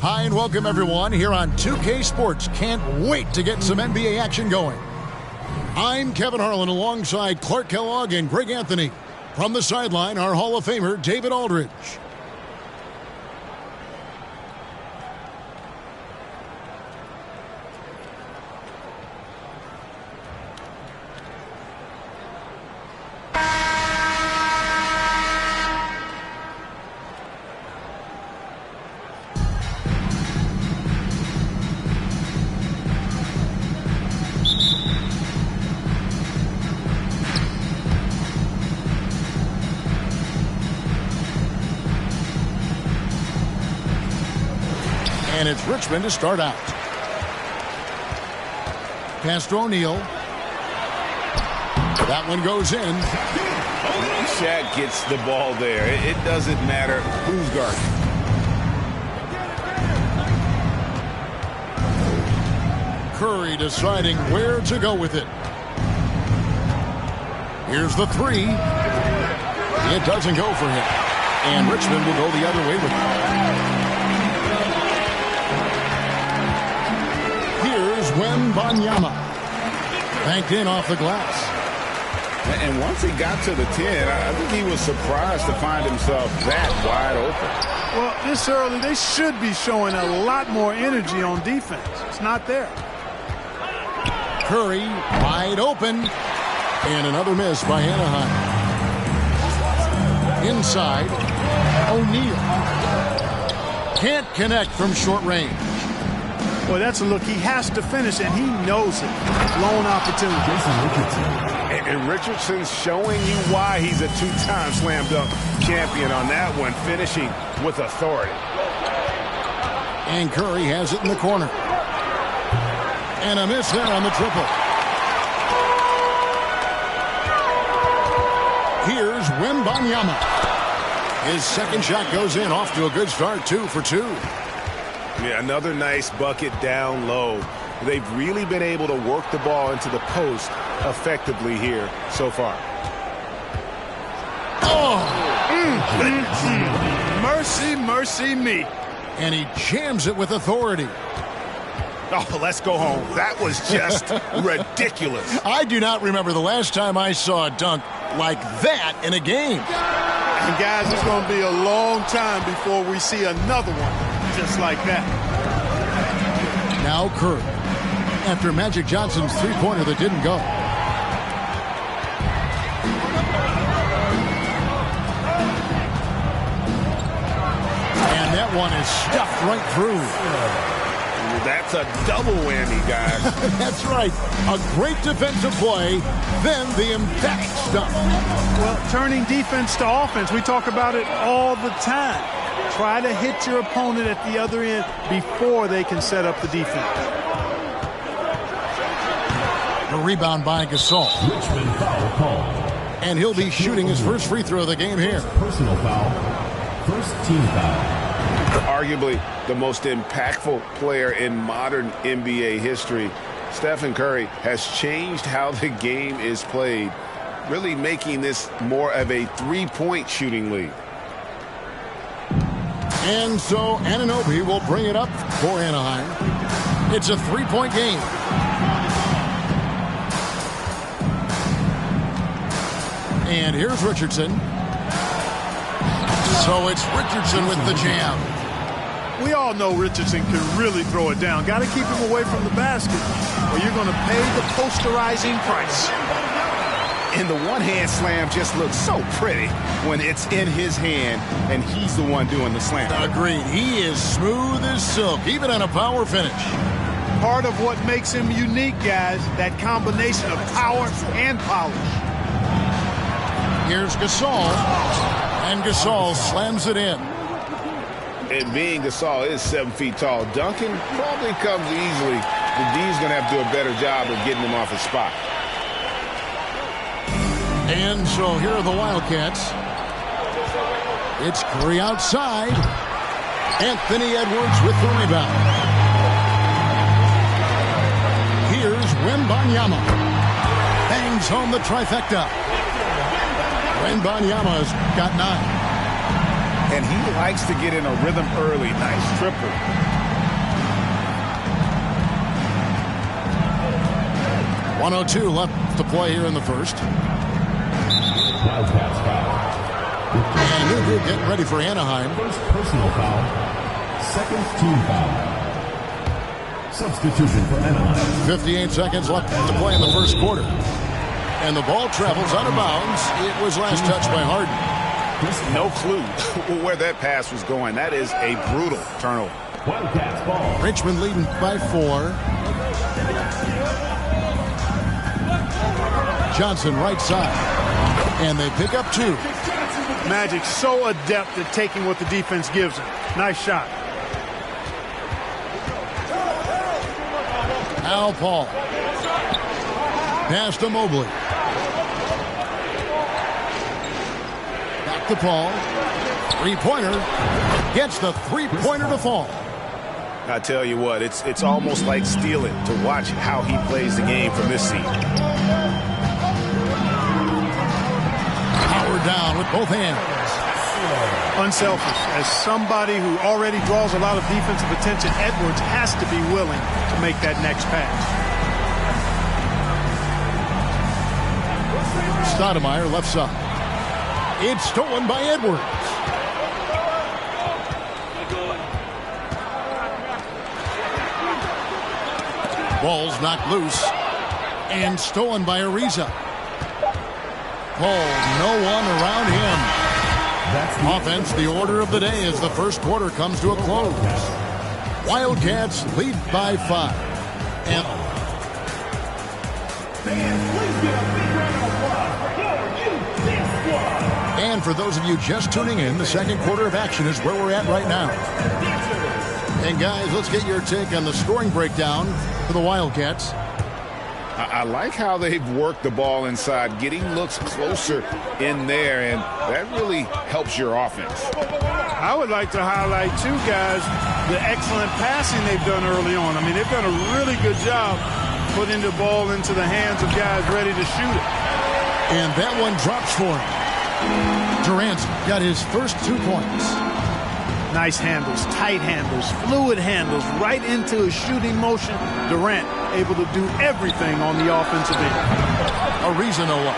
Hi and welcome everyone here on 2K Sports. Can't wait to get some NBA action going. I'm Kevin Harlan alongside Clark Kellogg and Greg Anthony. From the sideline, our Hall of Famer, David Aldridge. And it's Richmond to start out. Pass to O'Neal. That one goes in. Shaq gets the ball there. It doesn't matter who's guarding. Curry deciding where to go with it. Here's the three. It doesn't go for him. And Richmond will go the other way with it. Here's Wembanyama. Banked in off the glass. And once he got to the 10, I think he was surprised to find himself that wide open. Well, this early, they should be showing a lot more energy on defense. It's not there. Curry wide open. And another miss by Anaheim. Inside, O'Neal. Can't connect from short range. Well, that's a look. He has to finish, and he knows it. Lone opportunity. And Richardson's showing you why he's a two-time slam dunk champion on that one, finishing with authority. And Curry has it in the corner. And a miss there on the triple. Here's Wembanyama. His second shot goes in, off to a good start, 2 for 2. Yeah, another nice bucket down low. They've really been able to work the ball into the post effectively here so far. Oh! Mercy, mercy me. And he jams it with authority. Oh, let's go home. That was just ridiculous. I do not remember the last time I saw a dunk like that in a game. And guys, it's going to be a long time before we see another one just like that. Now Curry. After Magic Johnson's three-pointer that didn't go. And that one is stuffed right through. That's a double whammy, guys. That's right. A great defensive play, then the emphatic stuff. Well, turning defense to offense, we talk about it all the time. Try to hit your opponent at the other end before they can set up the defense. A rebound by Gasol. Richmond foul call. And he'll be shooting his first free throw of the game here. Personal foul. First team foul. Arguably the most impactful player in modern NBA history, Stephen Curry has changed how the game is played, really making this more of a three-point shooting league. And so Anunoby will bring it up for Anaheim. It's a three-point game. And here's Richardson. So it's Richardson with the jam. We all know Richardson can really throw it down. Got to keep him away from the basket, or you're going to pay the posterizing price. And the one-hand slam just looks so pretty when it's in his hand and he's the one doing the slam. Agreed. He is smooth as silk, even on a power finish. Part of what makes him unique, guys, that combination of power and polish. Here's Gasol, and Gasol slams it in. And being Gasol is 7 feet tall, dunking probably comes easily. The D's going to have to do a better job of getting him off his spot. And so here are the Wildcats. It's Curry outside. Anthony Edwards with the rebound. Here's Wembanyama. Bangs home the trifecta. Wembanyama's got 9. And he likes to get in a rhythm early. Nice triple. .102 left to play here in the first. Wildcats foul. And new group getting ready for Anaheim. First personal foul. Second team foul. Substitution for Anaheim. 58 seconds left to play in the first quarter. And the ball travels out of bounds. It was last touched by Harden. No clue where that pass was going. That is a brutal turnover. Wildcats ball. Richmond leading by 4. Johnson right side. And they pick up 2. Magic so adept at taking what the defense gives him. Nice shot. Al Paul. Pass to Mobley. Back to Paul. Three-pointer. Gets the three-pointer to fall. I tell you what, it's almost like stealing to watch how he plays the game from this seat. Power down with both hands. Unselfish. As somebody who already draws a lot of defensive attention, Edwards has to be willing to make that next pass. Stoudemire left side. It's stolen by Edwards. Ball's knocked loose and stolen by Ariza. No one around him. Offense, the order of the day as the first quarter comes to a close. Wildcats lead by 5. And for those of you just tuning in, the second quarter of action is where we're at right now. And guys, let's get your take on the scoring breakdown for the Wildcats. I like how they've worked the ball inside, getting looks closer in there, and that really helps your offense. I would like to highlight, too, guys, the excellent passing they've done early on. I mean, they've done a really good job putting the ball into the hands of guys ready to shoot it. And that one drops for him. Durant's got his first 2 points. Nice handles, tight handles, fluid handles, right into a shooting motion. Durant able to do everything on the offensive end. Ariza no look.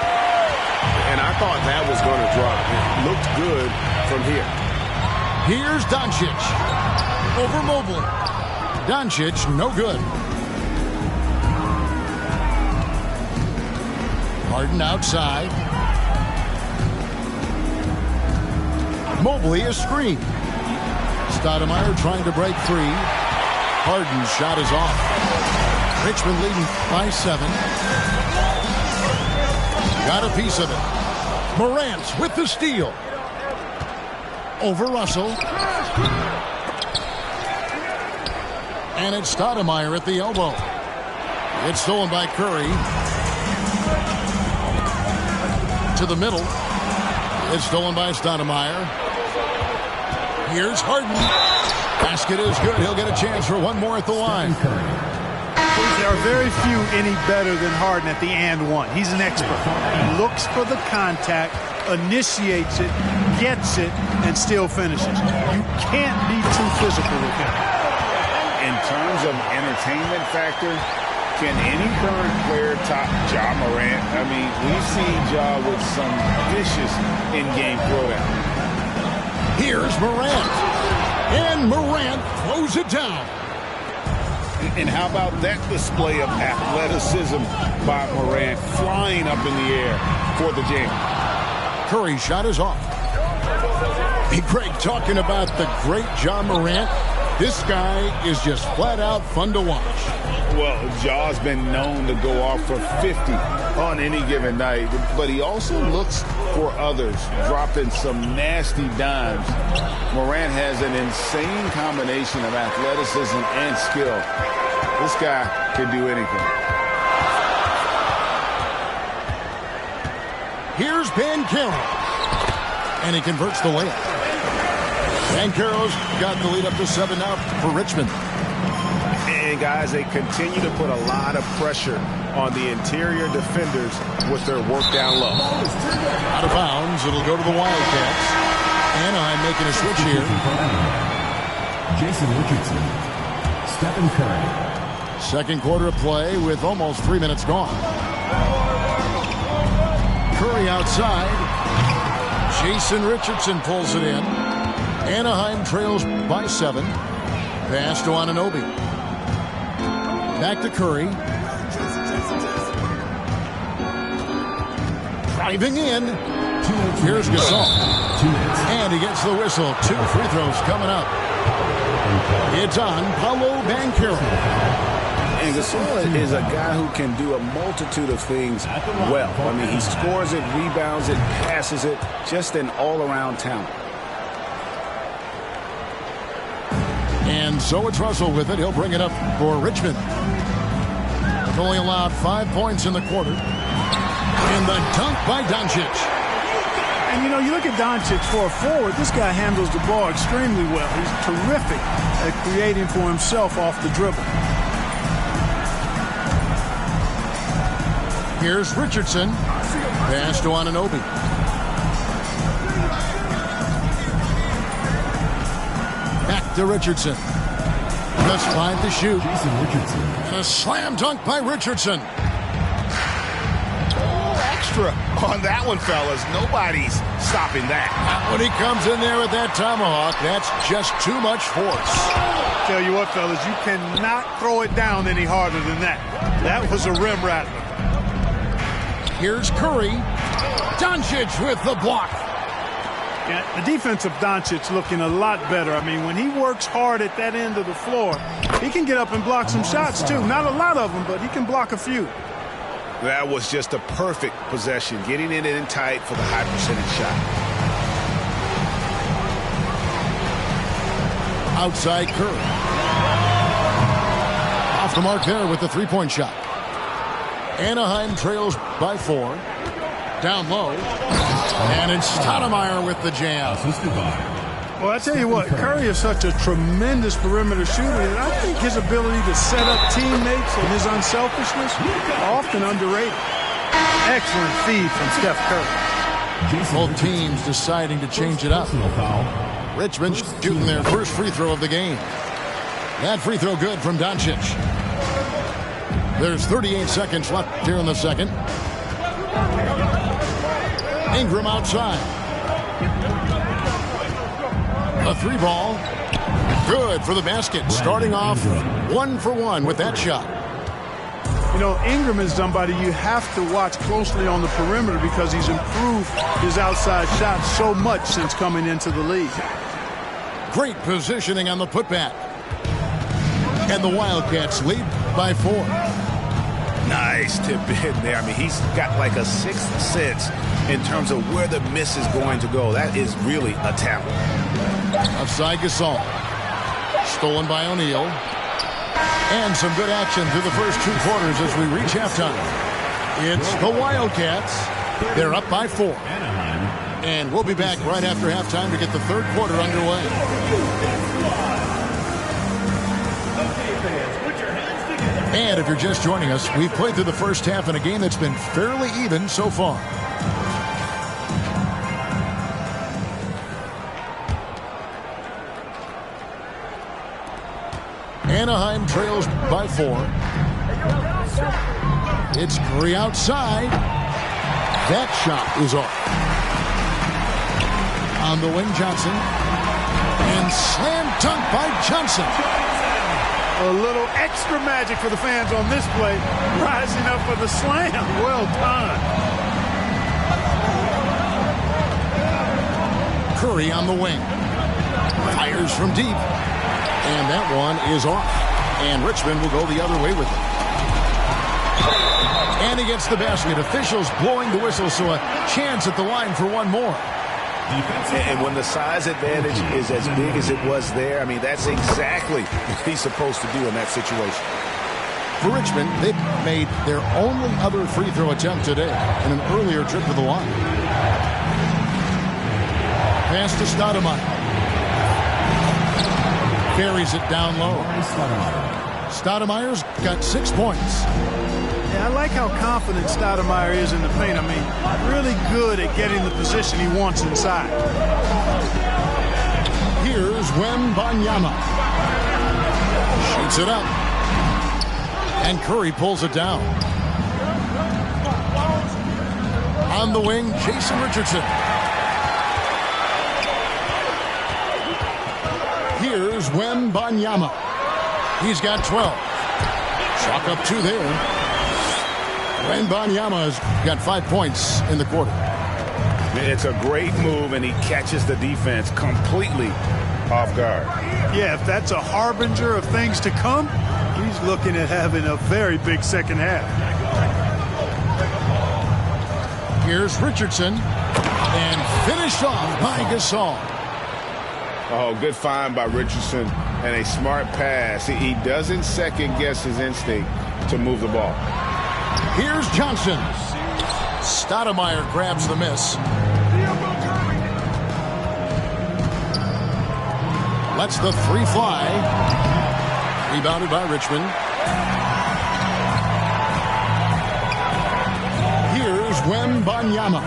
And I thought that was going to drop. It looked good from here. Here's Doncic. Over Mobley. Doncic, no good. Harden outside. Mobley is screened. Stoudemire trying to break free. Harden's shot is off. Richmond leading by 7. Got a piece of it. Morant with the steal. Over Russell. And it's Stoudemire at the elbow. It's stolen by Curry. To the middle. It's stolen by Stoudemire. Here's Harden. Basket is good. He'll get a chance for one more at the line. There are very few any better than Harden at the and one. He's an expert. He looks for the contact, initiates it, gets it, and still finishes. You can't be too physical with him. In terms of entertainment factor, can any current player top Ja Morant? I mean, we've seen Ja with some vicious in-game throwdown. Here's Morant. And Morant throws it down. And how about that display of athleticism by Morant, flying up in the air for the jam. Curry's shot is off. Hey, Greg, talking about the great Ja Morant, this guy is just flat out fun to watch. Well, Ja's been known to go off for 50 on any given night, but he also looks for others, dropping some nasty dimes. Morant has an insane combination of athleticism and skill. This guy can do anything. Here's Banchero. And he converts the layup. Banchero's got the lead up to 7 now for Richmond. And guys, they continue to put a lot of pressure on the interior defenders with their work down low. Out of bounds, it'll go to the Wildcats. Anaheim making a switch here. Jason Richardson, Stephen Curry. Second quarter of play with almost 3 minutes gone. Curry outside. Jason Richardson pulls it in. Anaheim trails by 7. Pass to Anunoby. Back to Curry. Driving in. Here's Gasol. And he gets the whistle. 2 free throws coming up. It's on Paolo Banchero. And Gasol is a guy who can do a multitude of things well. I mean, he scores it, rebounds it, passes it, just an all-around talent. And so it's Russell with it. He'll bring it up for Richmond. They've only allowed 5 points in the quarter. And the dunk by Doncic. And, you know, you look at Doncic for a forward, this guy handles the ball extremely well. He's terrific at creating for himself off the dribble. Here's Richardson. Pass to Anunoby. Back to Richardson. Just 5 to shoot. Jason Richardson. And a slam dunk by Richardson. Extra on that one, fellas. Nobody's stopping that. When he comes in there with that tomahawk, that's just too much force. Tell you what, fellas, you cannot throw it down any harder than that. That was a rim rattler. Here's Curry. Doncic with the block. Yeah, the defense of Doncic looking a lot better. I mean, when he works hard at that end of the floor, he can get up and block some shots, too. Not a lot of them, but he can block a few. That was just a perfect possession, getting it in tight for the high percentage shot. Outside Curry. Off the mark there with the three-point shot. Anaheim trails by 4. Down low. And it's Stoudemire with the jam. Well, I tell you what, Curry is such a tremendous perimeter shooter, and I think his ability to set up teammates and his unselfishness are often underrated. Excellent feed from Steph Curry. Both teams deciding to change it up. Richmond shooting their first free throw of the game. That free throw good from Doncic. There's 38 seconds left here in the second. Ingram outside. A 3-ball. Good for the basket. Starting off 1 for 1 with that shot. You know, Ingram is somebody you have to watch closely on the perimeter because he's improved his outside shot so much since coming into the league. Great positioning on the putback. And the Wildcats lead by 4. Nice tip in there. I mean, he's got like a sixth sense in terms of where the miss is going to go. That is really a talent. Outside Gasol. Stolen by O'Neal. And some good action through the first 2 quarters as we reach halftime. It's the Wildcats. They're up by 4. And we'll be back right after halftime to get the third quarter underway. And if you're just joining us, we've played through the first half in a game that's been fairly even so far. Anaheim trails by 4. It's Curry outside. That shot is off. On the wing, Johnson. And slam dunk by Johnson. A little extra magic for the fans on this play. Rising up for the slam. Well done. Curry on the wing. Fires from deep. And that one is off. And Richmond will go the other way with it. And he gets the basket. Officials blowing the whistle, so a chance at the line for one more. And when the size advantage is as big as it was there, I mean, that's exactly what he's supposed to do in that situation. For Richmond, they've made their only other free throw attempt today in an earlier trip to the line. Pass to Stoudemire. Buries it down low. Stoudemire's got 6 points. Yeah, I like how confident Stoudemire is in the paint. I mean, really good at getting the position he wants inside. Here's Wembanyama. Shoots it up. And Curry pulls it down. On the wing, Jason Richardson. Here's Wembanyama. He's got 12. Chalk up 2 there. Wembanyama's got 5 points in the quarter. It's a great move, and he catches the defense completely off guard. Yeah, if that's a harbinger of things to come, he's looking at having a very big second half. Here's Richardson. And finished off by Gasol. Oh, good find by Richardson and a smart pass. He doesn't second-guess his instinct to move the ball. Here's Johnson. Stoudemire grabs the miss. Lets the 3 fly. Rebounded by Richmond. Here's Wembanyama.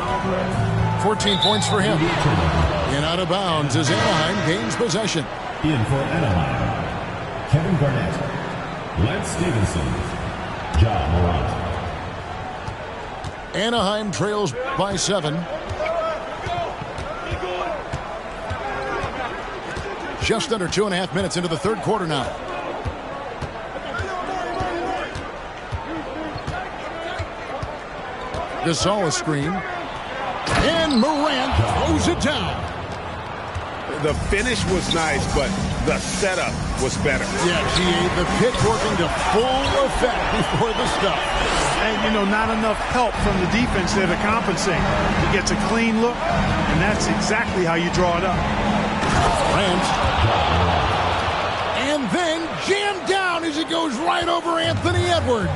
14 points for him. And out of bounds as Anaheim gains possession. In for Anaheim, Kevin Garnett, Lance Stevenson, John Morant. Anaheim trails by 7. Just under 2.5 minutes into the third quarter now. Gasol a screen. And Morant throws it down. The finish was nice, but the setup was better. Yeah, GA, the pitch working to full effect before the stuff. And, you know, not enough help from the defense there to compensate. He gets a clean look, and that's exactly how you draw it up. Grant. And then jammed down as it goes right over Anthony Edwards.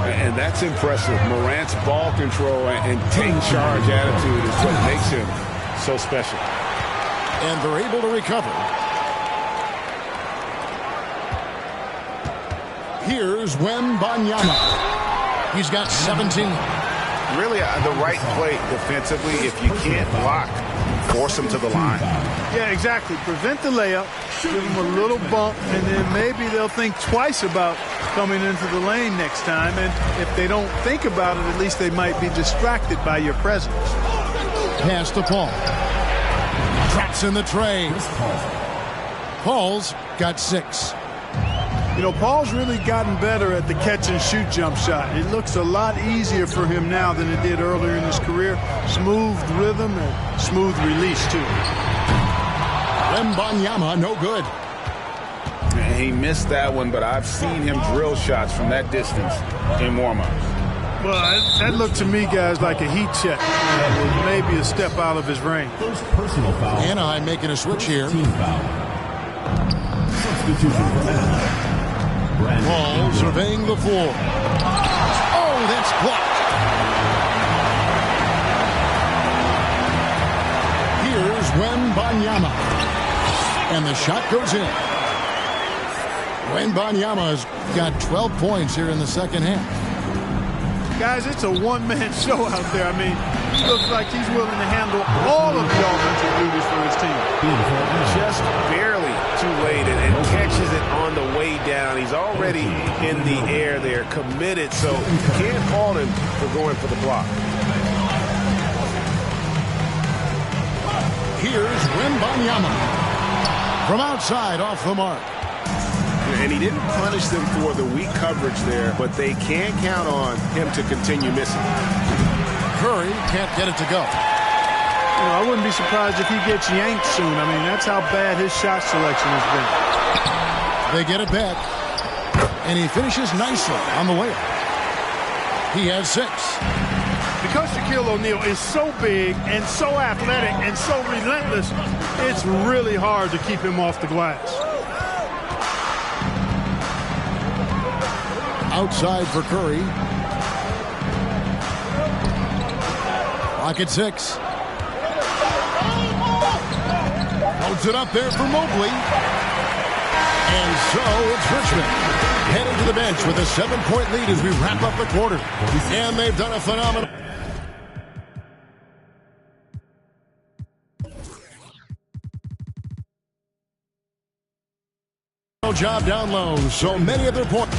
And that's impressive. Morant's ball control and take charge attitude is what makes him so special. And they're able to recover. Here's Wembanyama. He's got 17. really the right play defensively. If you can't block, force them to the line. Yeah, exactly. Prevent the layup, give them a little bump, and then maybe they'll think twice about coming into the lane next time. And if they don't think about it, at least they might be distracted by your presence. Pass to Paul. Drops in the tray. Paul's got 6. You know, Paul's really gotten better at the catch-and-shoot jump shot. It looks a lot easier for him now than it did earlier in his career. Smooth rhythm and smooth release, too. Wembanyama, no good. He missed that one, but I've seen him drill shots from that distance in warm-ups. Well, that looked to me, guys, like a heat check. With maybe a step out of his range. First personal foul. Anaheim making a switch here. Team foul. Substitution for Anaheim. Paul surveying the floor. Oh, that's blocked. Here's Wembanyama. And the shot goes in. Wembanyama's got 12 points here in the second half. Guys, it's a one-man show out there. I mean, he looks like he's willing to handle all of the offensive duties for his team. Just barely too late and catches it on the way down. He's already in the air there, committed, so can't fault him for going for the block. Here's Wembanyama. From outside, off the mark. And he didn't punish them for the weak coverage there, but they can't count on him to continue missing. Curry can't get it to go. You know, I wouldn't be surprised if he gets yanked soon. I mean, that's how bad his shot selection has been. They get it back, and he finishes nicely on the layup. He has 6. Because Shaquille O'Neal is so big and so athletic and so relentless, it's really hard to keep him off the glass. Outside for Curry. Rocket 6. Holds it up there for Mobley. And so it's Richmond heading to the bench with a 7-point lead as we wrap up the quarter. And they've done a phenomenal job down low. So many of their points.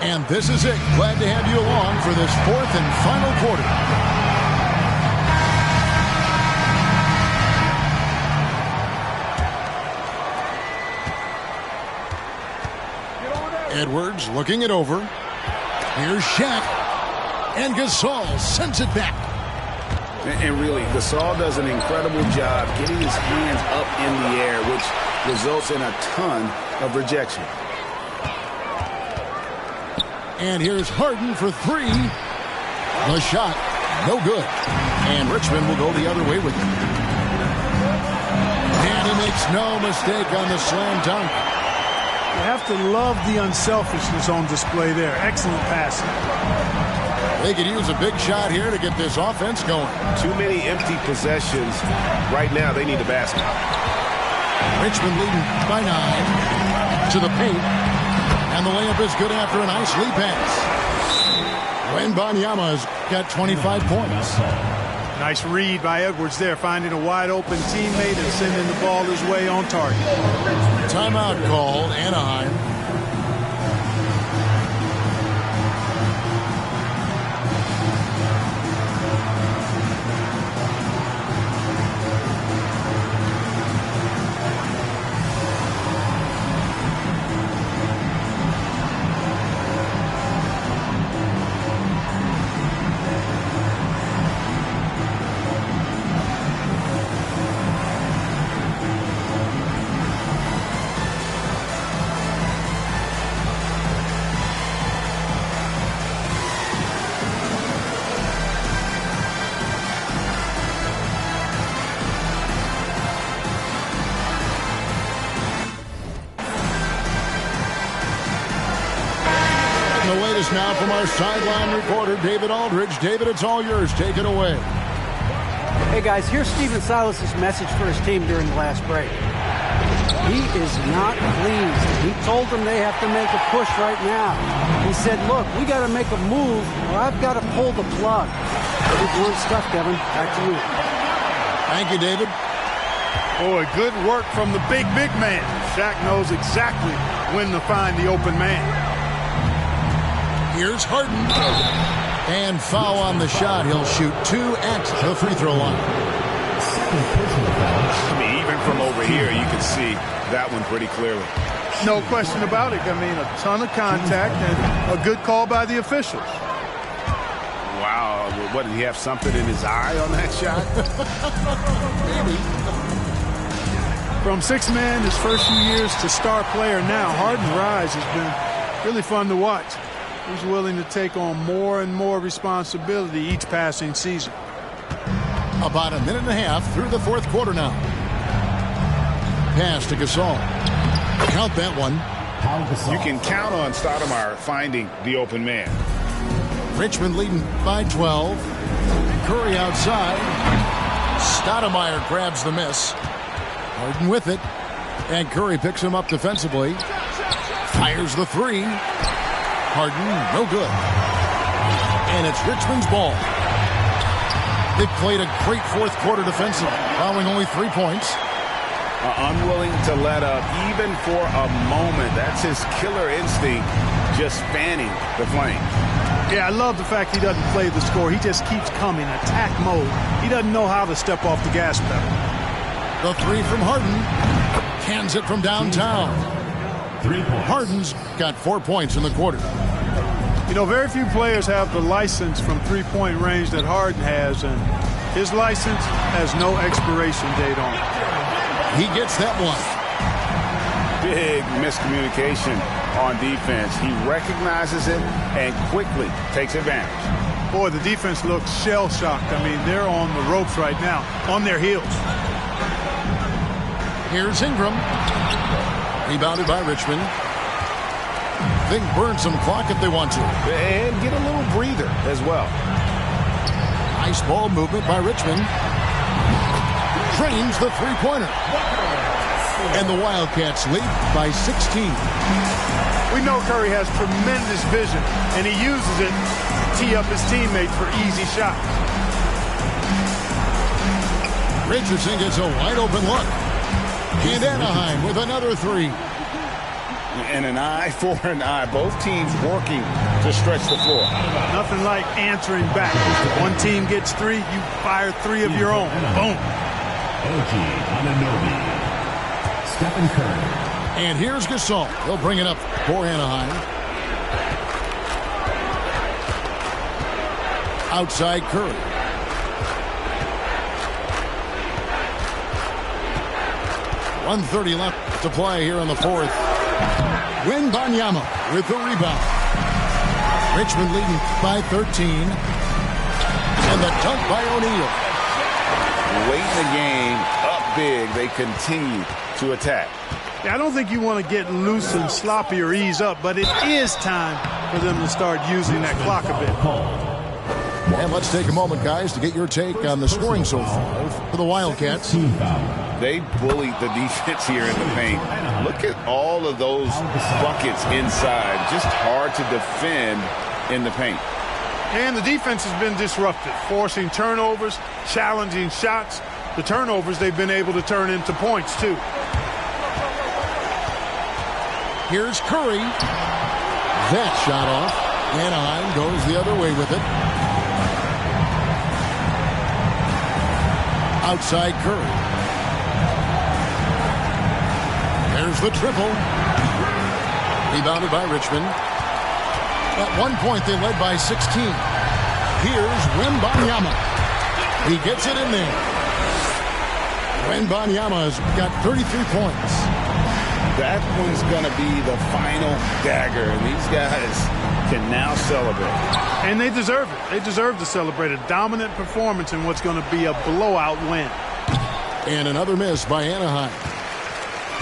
And this is it. Glad to have you along for this 4th and final quarter. Edwards looking it over. Here's Shaq. And Gasol sends it back. And really, Gasol does an incredible job getting his hands up in the air, which results in a ton of rejection. And here's Harden for 3. The shot, no good. And Richmond will go the other way with it. And he makes no mistake on the slam dunk. You have to love the unselfishness on display there. Excellent passing. They could use a big shot here to get this offense going. Too many empty possessions. Right now, they need a basket. Richmond leading by 9 to the paint. And the layup is good after a nice lead pass. Wembanyama's got 25 points. Nice read by Edwards there, finding a wide-open teammate and sending the ball his way on target. Timeout called, Anaheim. Now from our sideline reporter, David Aldridge. David, it's all yours. Take it away. Hey, guys, here's Stephen Silas's message for his team during the last break. He is not pleased. He told them they have to make a push right now. He said, look, we got to make a move or I've got to pull the plug. Big one stuff, Kevin. Back to you. Thank you, David. Boy, good work from the big man. Shaq knows exactly when to find the open man. Here's Harden. And foul on the shot. He'll shoot 2 at the free throw line. I mean, even from over here, you can see that one pretty clearly. No question about it. I mean, a ton of contact and a good call by the officials. Wow. What, did he have something in his eye on that shot? Maybe. From 6-man his first few years to star player now, Harden's rise has been really fun to watch. He's willing to take on more and more responsibility each passing season. About a minute and a half through the fourth quarter now. Pass to Gasol. Count that one. You can count on Stoudemire finding the open man. Richmond leading by 12. Curry outside. Stoudemire grabs the miss. Harden with it. And Curry picks him up defensively. Fires the three. Harden, no good. And it's Richmond's ball. They played a great fourth quarter defensively, allowing only 3 points. Unwilling to let up even for a moment. That's his killer instinct, just fanning the flame. Yeah, I love the fact he doesn't play the score. He just keeps coming, attack mode. He doesn't know how to step off the gas pedal. The three from Harden. Cans it from downtown. 3 points. Harden's got 4 points in the quarter. You know, very few players have the license from three-point range that Harden has, and his license has no expiration date on it. He gets that one. Big miscommunication on defense. He recognizes it and quickly takes advantage. Boy, the defense looks shell-shocked. I mean, they're on the ropes right now, on their heels. Here's Ingram. Rebounded by Richmond. They can burn some clock if they want to. And get a little breather as well. Nice ball movement by Richmond. Drains the three-pointer. And the Wildcats lead by 16. We know Curry has tremendous vision, and he uses it to tee up his teammates for easy shots. Richardson gets a wide-open look. And Anaheim with another three. And an eye for an eye. Both teams working to stretch the floor. Nothing like answering back. One team gets three, you fire three of your own. Boom. OG Anunoby. Stephen Curry. And here's Gasol. He'll bring it up for Anaheim. Outside Curry. .130 left to play here in the fourth. Wembanyama with the rebound. Richmond leading by 13. And the dunk by O'Neal. Late in the game, up big, they continue to attack. Yeah, I don't think you want to get loose and sloppy or ease up, but it is time for them to start using that clock a bit. And let's take a moment, guys, to get your take on the scoring so far for the Wildcats. They bullied the defense here in the paint. Look at all of those buckets inside. Just hard to defend in the paint. And the defense has been disruptive, forcing turnovers, challenging shots. The turnovers they've been able to turn into points, too. Here's Curry. That shot off. Anaheim goes the other way with it. Outside Curry. There's the triple. Rebounded by Richmond. At one point, they led by 16. Here's Wembanyama. He gets it in there. Wembanyama's got 33 points. That one's going to be the final dagger, and these guys can now celebrate. And they deserve it. They deserve to celebrate a dominant performance in what's going to be a blowout win. And another miss by Anaheim.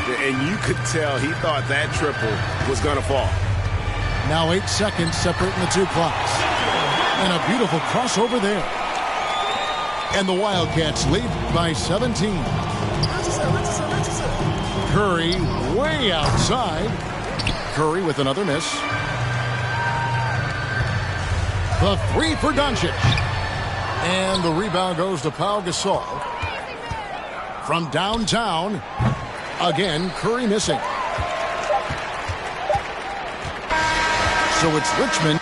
And you could tell he thought that triple was going to fall. Now 8 seconds separating the two clocks. And a beautiful crossover there. And the Wildcats lead by 17. Curry way outside. Curry with another miss. The three for Doncic. And the rebound goes to Pau Gasol. From downtown, again, Curry missing. So it's Richmond